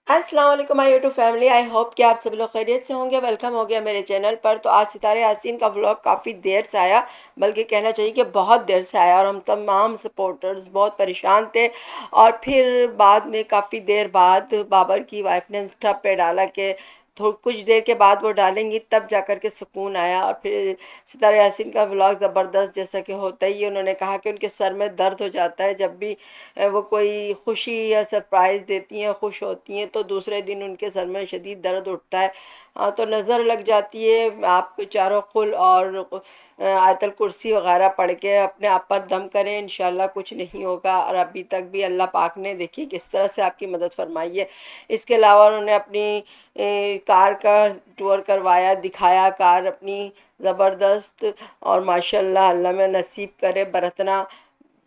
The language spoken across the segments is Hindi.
अस्सलाम वालेकुम my YouTube family. I hope कि आप सभी लोग खैरियत से होंगे। वेलकम हो गया मेरे चैनल पर। तो आज सितारे यासीन का व्लॉग काफ़ी देर से आया, बल्कि कहना चाहिए कि बहुत देर से आया, और हम तमाम सपोर्टर्स बहुत परेशान थे। और फिर बाद में काफ़ी देर बाद बाबर की वाइफ ने इंस्टा पे डाला कि थोड़ी कुछ देर के बाद वो डालेंगी, तब जा कर के सुकून आया। और फिर सितारे यासीन का व्लॉग ज़बरदस्त, जैसा कि होता ही है। उन्होंने कहा कि उनके सर में दर्द हो जाता है जब भी वो कोई खुशी या सरप्राइज़ देती हैं, खुश होती हैं, तो दूसरे दिन उनके सर में शदीद दर्द उठता है। तो नज़र लग जाती है। आप चारों कुल और आयतल कुर्सी वगैरह पढ़ के अपने आप पर दम करें, इंशाल्लाह कुछ नहीं होगा। और अभी तक भी अल्लाह पाक ने देखिए किस तरह से आपकी मदद फरमाई है। इसके अलावा उन्होंने अपनी कार का टूर करवाया, दिखाया कार अपनी ज़बरदस्त। और माशाल्लाह अल्लाह में नसीब करे बरतना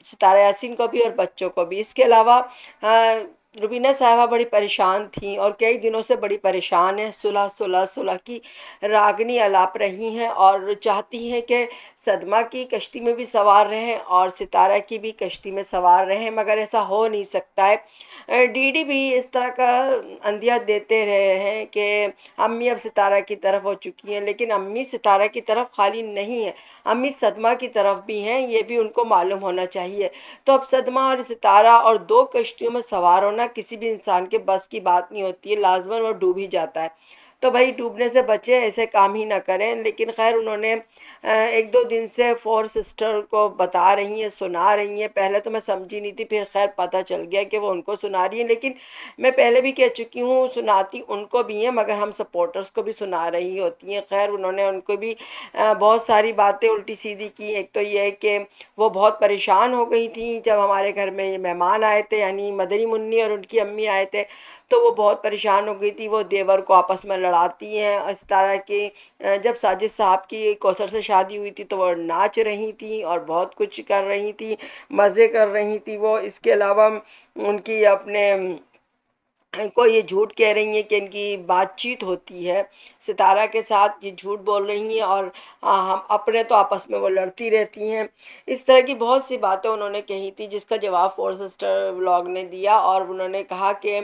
सितारा यासीन को भी और बच्चों को भी। इसके अलावा रुबीना साहिबा बड़ी परेशान थी और कई दिनों से बड़ी परेशान हैं। सुलह सुलह सुलह की रागनी अलाप रही हैं और चाहती हैं कि सदमा की कश्ती में भी सवार रहें और सितारा की भी कश्ती में सवार रहें, मगर ऐसा हो नहीं सकता है। डीडी भी इस तरह का अंदिया देते रहे हैं कि अम्मी अब सितारा की तरफ हो चुकी हैं, लेकिन अम्मी सितारा की तरफ खाली नहीं है, अम्मी सदमा की तरफ भी हैं, ये भी उनको मालूम होना चाहिए। तो अब सदमा और सितारा और दो कश्तियों में सवार होना किसी भी इंसान के बस की बात नहीं होती है, लाजमन वो डूब ही जाता है। तो भाई डूबने से बचे, ऐसे काम ही ना करें। लेकिन खैर उन्होंने एक दो दिन से फोर सिस्टर को बता रही हैं, सुना रही हैं। पहले तो मैं समझी नहीं थी, फिर खैर पता चल गया कि वो उनको सुना रही हैं। लेकिन मैं पहले भी कह चुकी हूँ, सुनाती उनको भी हैं, मगर हम सपोर्टर्स को भी सुना रही होती हैं। खैर उन्होंने उनको भी बहुत सारी बातें उल्टी सीधी की। एक तो ये है कि वो बहुत परेशान हो गई थी जब हमारे घर में ये मेहमान आए थे, यानी मदनी मुन्नी और उनकी अम्मी आए थे। तो वो बहुत परेशान हो गई थी, वो देवर को आपस में लड़ाती हैं इस तरह की। जब साजिद साहब की कौसर से शादी हुई थी तो वो नाच रही थी और बहुत कुछ कर रही थी, मज़े कर रही थी वो। इसके अलावा उनकी अपने को ये झूठ कह रही हैं कि इनकी बातचीत होती है सितारा के साथ, ये झूठ बोल रही हैं। और हम अपने तो आपस में वो लड़ती रहती हैं। इस तरह की बहुत सी बातें उन्होंने कही थी, जिसका जवाब फोर सिस्टर व्लॉग ने दिया। और उन्होंने कहा कि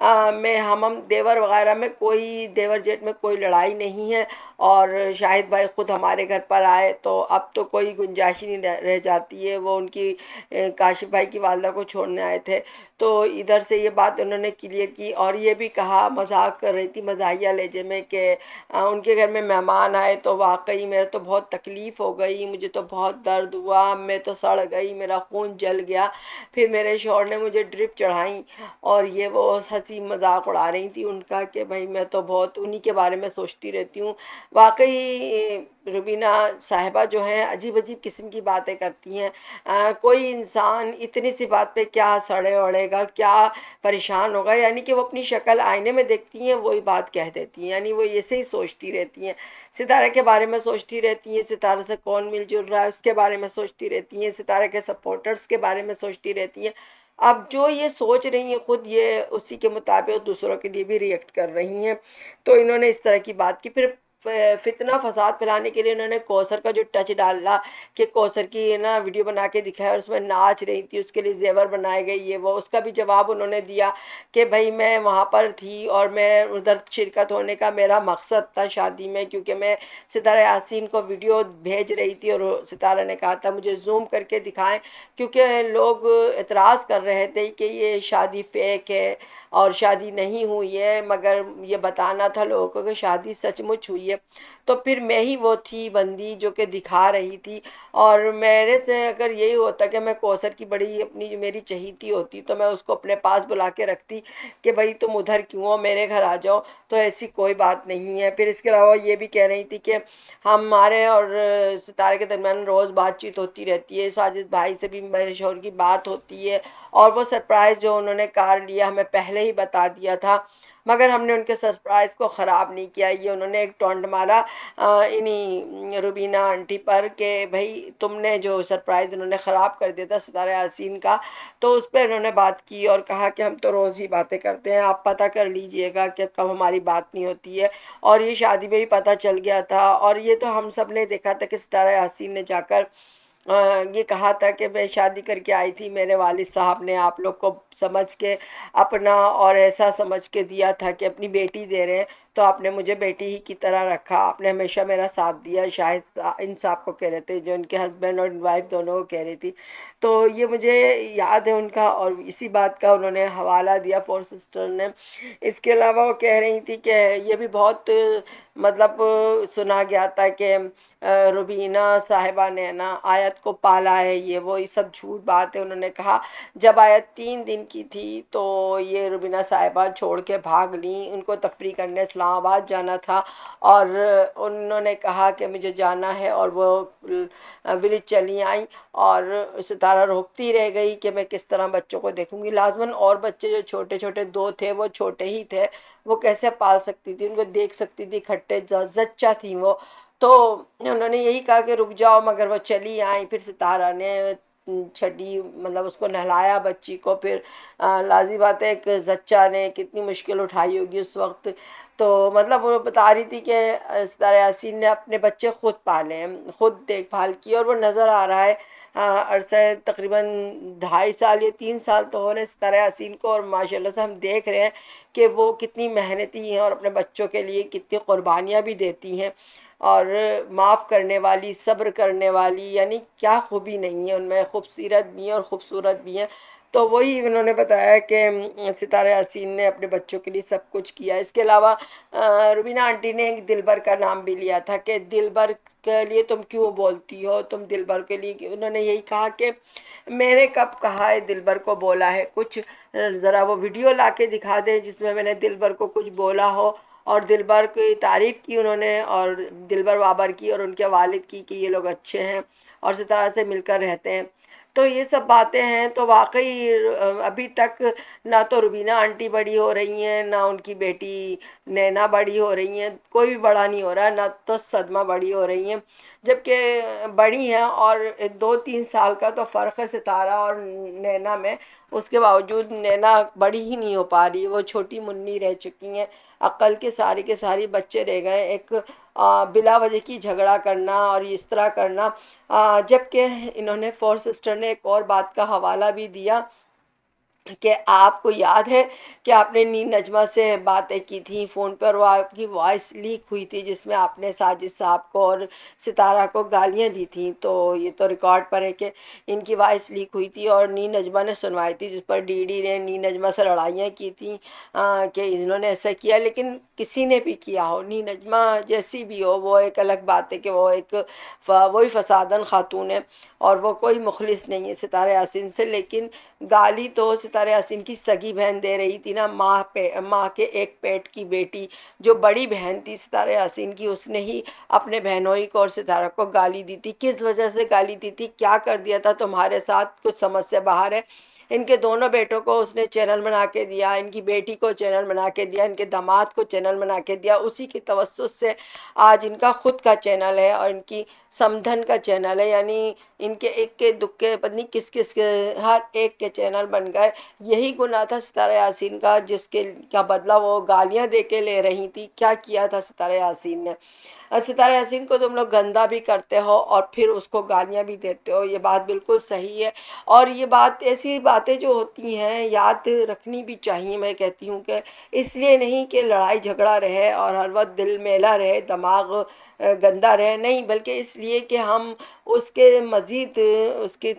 में हम देवर वगैरह में कोई, देवर जेठ में कोई लड़ाई नहीं है। और शाहिद भाई खुद हमारे घर पर आए तो अब तो कोई गुंजाइश ही नहीं रह जाती है। वो उनकी काशिफ भाई की वालदा को छोड़ने आए थे, तो इधर से ये बात उन्होंने क्लियर की। और ये भी कहा, मजाक कर रही थी मजाहिया लहजे में, कि उनके घर में मेहमान आए तो वाकई मेरे तो बहुत तकलीफ़ हो गई, मुझे तो बहुत दर्द हुआ, मैं तो सड़ गई, मेरा खून जल गया। फिर मेरे शौहर ने मुझे ड्रिप चढ़ाई। और ये वो हंसी मजाक उड़ा रही थी उनका कि भाई मैं तो बहुत उन्हीं के बारे में सोचती रहती हूँ। वाकई रुबीना साहिबा जो हैं अजीब अजीब किस्म की बातें करती हैं। कोई इंसान इतनी सी बात पे क्या सड़े ओढ़ेगा, क्या परेशान होगा। यानी कि वो अपनी शक्ल आईने में देखती हैं, वही बात कह देती हैं, यानी वो ऐसे ही सोचती रहती हैं। सितारे के बारे में सोचती रहती हैं, सितारे से कौन मिलजुल रहा है उसके बारे में सोचती रहती हैं, सितारे के सपोर्टर्स के बारे में सोचती रहती हैं। अब जो ये सोच रही हैं खुद, ये उसी के मुताबिक दूसरों के लिए भी रिएक्ट कर रही हैं। तो इन्होंने इस तरह की बात की। फिर फितना फसाद फैलाने के लिए इन्होंने कौसर का जो टच डाला कि कौसर की ना वीडियो बना के दिखाया और उसमें नाच रही थी, उसके लिए जेवर बनाए गए, ये वो। उसका भी जवाब उन्होंने दिया कि भाई मैं वहाँ पर थी और मैं उधर शिरकत होने का मेरा मकसद था शादी में, क्योंकि मैं सितारा यासीन को वीडियो भेज रही थी और सितारा ने कहा था मुझे जूम करके दिखाएं, क्योंकि लोग एतराज़ कर रहे थे कि ये शादी फेक है और शादी नहीं हुई है, मगर ये बताना था लोगों को कि शादी सचमुच हुई है। तो फिर मैं ही वो थी बंदी जो कि दिखा रही थी। और मेरे से अगर यही होता कि मैं कौसर की बड़ी अपनी जो मेरी चहीती होती तो मैं उसको अपने पास बुला के रखती कि भाई तुम उधर क्यों हो, मेरे घर आ जाओ। तो ऐसी कोई बात नहीं है। फिर इसके अलावा ये भी कह रही थी कि हमारे और सितारे के दरमियान रोज़ बातचीत होती रहती है, साजिद भाई से भी मेरे शौहर की बात होती है। और वो सरप्राइज़ जो उन्होंने कार लिया हमें पहले ही बता दिया था, मगर हमने उनके सरप्राइज़ को ख़राब नहीं किया। ये उन्होंने एक टोंट मारा इन्हीं रुबीना आंटी पर कि भाई तुमने जो सरप्राइज़ उन्होंने ख़राब कर दिया था सितारा यासीन का। तो उस पर उन्होंने बात की और कहा कि हम तो रोज़ ही बातें करते हैं, आप पता कर लीजिएगा कि कब हमारी बात नहीं होती है। और ये शादी में भी पता चल गया था, और ये तो हम सब ने देखा था कि सितारा यासीन ने जाकर ये कहा था कि मैं शादी करके आई थी, मेरे वालिद साहब ने आप लोग को समझ के अपना और ऐसा समझ के दिया था कि अपनी बेटी दे रहे हैं, तो आपने मुझे बेटी ही की तरह रखा, आपने हमेशा मेरा साथ दिया। शाहिद इन साहब को कह रहे थे, जो इनके हस्बैंड और वाइफ दोनों को कह रही थी। तो ये मुझे याद है उनका, और इसी बात का उन्होंने हवाला दिया फोर सिस्टर ने। इसके अलावा वो कह रही थी कि ये भी बहुत मतलब सुना गया था कि रुबीना साहिबा ने ना आयत को पाला है, ये सब झूठ बात है। उन्होंने कहा जब आयत 3 दिन की थी तो ये रुबीना साहिबा छोड़ के भाग ली, उनको तफरी करने इस्लामाबाद जाना था, और उन्होंने कहा कि मुझे जाना है, और वो विलेज चली आई, और सितारा रोकती रह गई कि मैं किस तरह बच्चों को देखूंगी। लाजमन और बच्चे जो छोटे छोटे दो थे वो छोटे ही थे, वो कैसे पाल सकती थी, उनको देख सकती थी, खट्टे जच्चा थी वो। तो उन्होंने यही कहा कि रुक जाओ, मगर वो चली आई। फिर सितारा ने छड़ी मतलब उसको नहलाया बच्ची को। फिर लाजी बात है, एक जच्चा ने कितनी मुश्किल उठाई होगी उस वक्त। तो मतलब वो बता रही थी कि सितारा यासीन ने अपने बच्चे खुद पाले हैं, खुद देखभाल की, और वो नज़र आ रहा है। अरसा तकरीबन 2.5 साल या 3 साल तो हो रहे सितारा यासीन को, और माशाल्लाह से हम देख रहे हैं कि वो कितनी मेहनती हैं और अपने बच्चों के लिए कितनी कुर्बानियाँ भी देती हैं, और माफ़ करने वाली, सब्र करने वाली, यानी क्या खूबी नहीं है उनमें, खूबसूरत भी हैं और खूबसूरत भी हैं। तो वही उन्होंने बताया कि सितारा यासीन ने अपने बच्चों के लिए सब कुछ किया। इसके अलावा रुबीना आंटी ने एक दिलबर का नाम भी लिया था कि दिलबर के लिए तुम क्यों बोलती हो, तुम दिलबर के लिए। उन्होंने यही कहा कि मैंने कब कहा है दिलबर को बोला है कुछ, ज़रा वो वीडियो ला के दिखा दें जिसमें मैंने दिलबर को कुछ बोला हो। और दिलबर की तारीफ़ की उन्होंने, और दिलबर बाबर की और उनके वालिद की कि ये लोग अच्छे हैं और सितारा से मिलकर रहते हैं। तो ये सब बातें हैं। तो वाकई अभी तक ना तो रुबीना आंटी बड़ी हो रही हैं, ना उनकी बेटी नैना बड़ी हो रही हैं, कोई भी बड़ा नहीं हो रहा है, ना तो सदमा बड़ी हो रही हैं। जबकि बड़ी हैं, और 2-3 साल का तो फ़र्क है सितारा और नैना में, उसके बावजूद नैना बड़ी ही नहीं हो पा रही, वो छोटी मुन्नी रह चुकी हैं। अक्ल के सारे बच्चे रह गए। एक बिला वजह की झगड़ा करना और इस तरह करना। जबकि इन्होंने फोर सिस्टर ने एक और बात का हवाला भी दिया कि आपको याद है कि आपने नील नजमा से बातें की थी फ़ोन पर, वो आपकी वॉइस लीक हुई थी जिसमें आपने साजिद साहब को और सितारा को गालियां दी थी। तो ये तो रिकॉर्ड पर है कि इनकी वॉइस लीक हुई थी और नील नजमा ने सुनवाई थी, जिस पर डीडी ने नील नजमा से लड़ाइयाँ की थी कि इन्होंने ऐसा किया। लेकिन किसी ने भी किया हो, नील नजमा जैसी भी हो, वो एक अलग बात है कि वो एक वही फसादन खातून है, और वो कोई मुखलिस नहीं है सितारा यासीन से। लेकिन गाली तो सितारा यासीन की सगी बहन दे रही थी ना, माँ के एक पेट की बेटी, जो बड़ी बहन थी सितारा यासीन की, उसने ही अपने बहनोई को और सितारा को गाली दी थी। किस वजह से गाली दी थी, क्या कर दिया था तुम्हारे साथ, कुछ समझ से बाहर है। इनके दोनों बेटों को उसने चैनल बना के दिया, इनकी बेटी को चैनल बना के दिया, इनके दामाद को चैनल बना के दिया। उसी की तवज्जुह से आज इनका खुद का चैनल है और इनकी समधन का चैनल है, यानी इनके एक के दुक्के पत्नी किस किस के हर एक के चैनल बन गए। यही गुनाह था सितारा यासीन का, जिसके का बदला वो गालियां दे के ले रही थी। क्या किया था सितारा यासीन ने। सितारा यासीन को तुम लोग गंदा भी करते हो और फिर उसको गालियां भी देते हो, ये बात बिल्कुल सही है। और ये बात, ऐसी बातें जो होती हैं याद रखनी भी चाहिए। मैं कहती हूँ कि इसलिए नहीं कि लड़ाई झगड़ा रहे और हर वक्त दिल मेला रहे, दिमाग गंदा रहे, नहीं, बल्कि इसलिए कि हम उसके मज़ीद उसके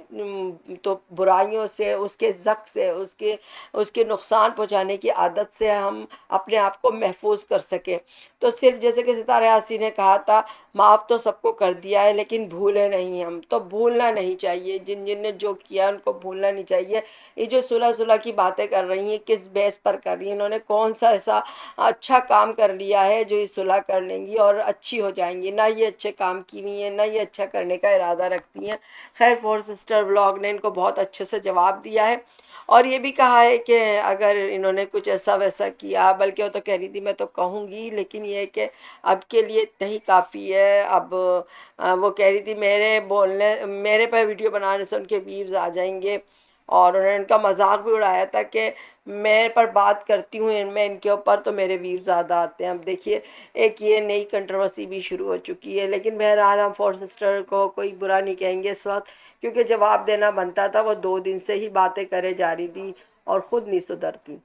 तो बुराइयों से, उसके ज़क से, उसके उसके नुकसान पहुँचाने की आदत से हम अपने आप को महफूज कर सकें। तो सिर्फ जैसे कि सितारा यासीन ने कहा था, माफ़ तो सबको कर दिया है लेकिन भूले नहीं हम। तो भूलना नहीं चाहिए, जिन जिन ने जो किया उनको भूलना नहीं चाहिए। ये जो सुलह सुलह की बातें कर रही हैं, किस बेस पर कर रही हैं, इन्होंने कौन सा ऐसा अच्छा काम कर लिया है जो ये सुलह कर लेंगी और अच्छी हो जाएंगी। ना ये अच्छे काम की हुई हैं, ना ये अच्छा करने का इरादा रखती हैं। खैर, फोर सिस्टर व्लॉग ने इनको बहुत अच्छे से जवाब दिया है, और ये भी कहा है कि अगर इन्होंने कुछ ऐसा वैसा किया, बल्कि वो तो कह रही थी मैं तो कहूँगी, लेकिन ये है कि अब के लिए इतना ही काफ़ी है। अब वो कह रही थी मेरे पर वीडियो बनाने से उनके व्यूज़ आ जाएंगे। और उन्होंने उनका मजाक भी उड़ाया था कि मैं पर बात करती हूँ मैं इनके ऊपर तो मेरे व्यूज़ ज़्यादा आते हैं। अब देखिए एक ये नई कंट्रोवर्सी भी शुरू हो चुकी है, लेकिन बहरहाल हम फोर सिस्टर को कोई बुरा नहीं कहेंगे इस वक्त, क्योंकि जवाब देना बनता था। वो 2 दिन से ही बातें करे जा रही थी और ख़ुद नहीं सुधरती।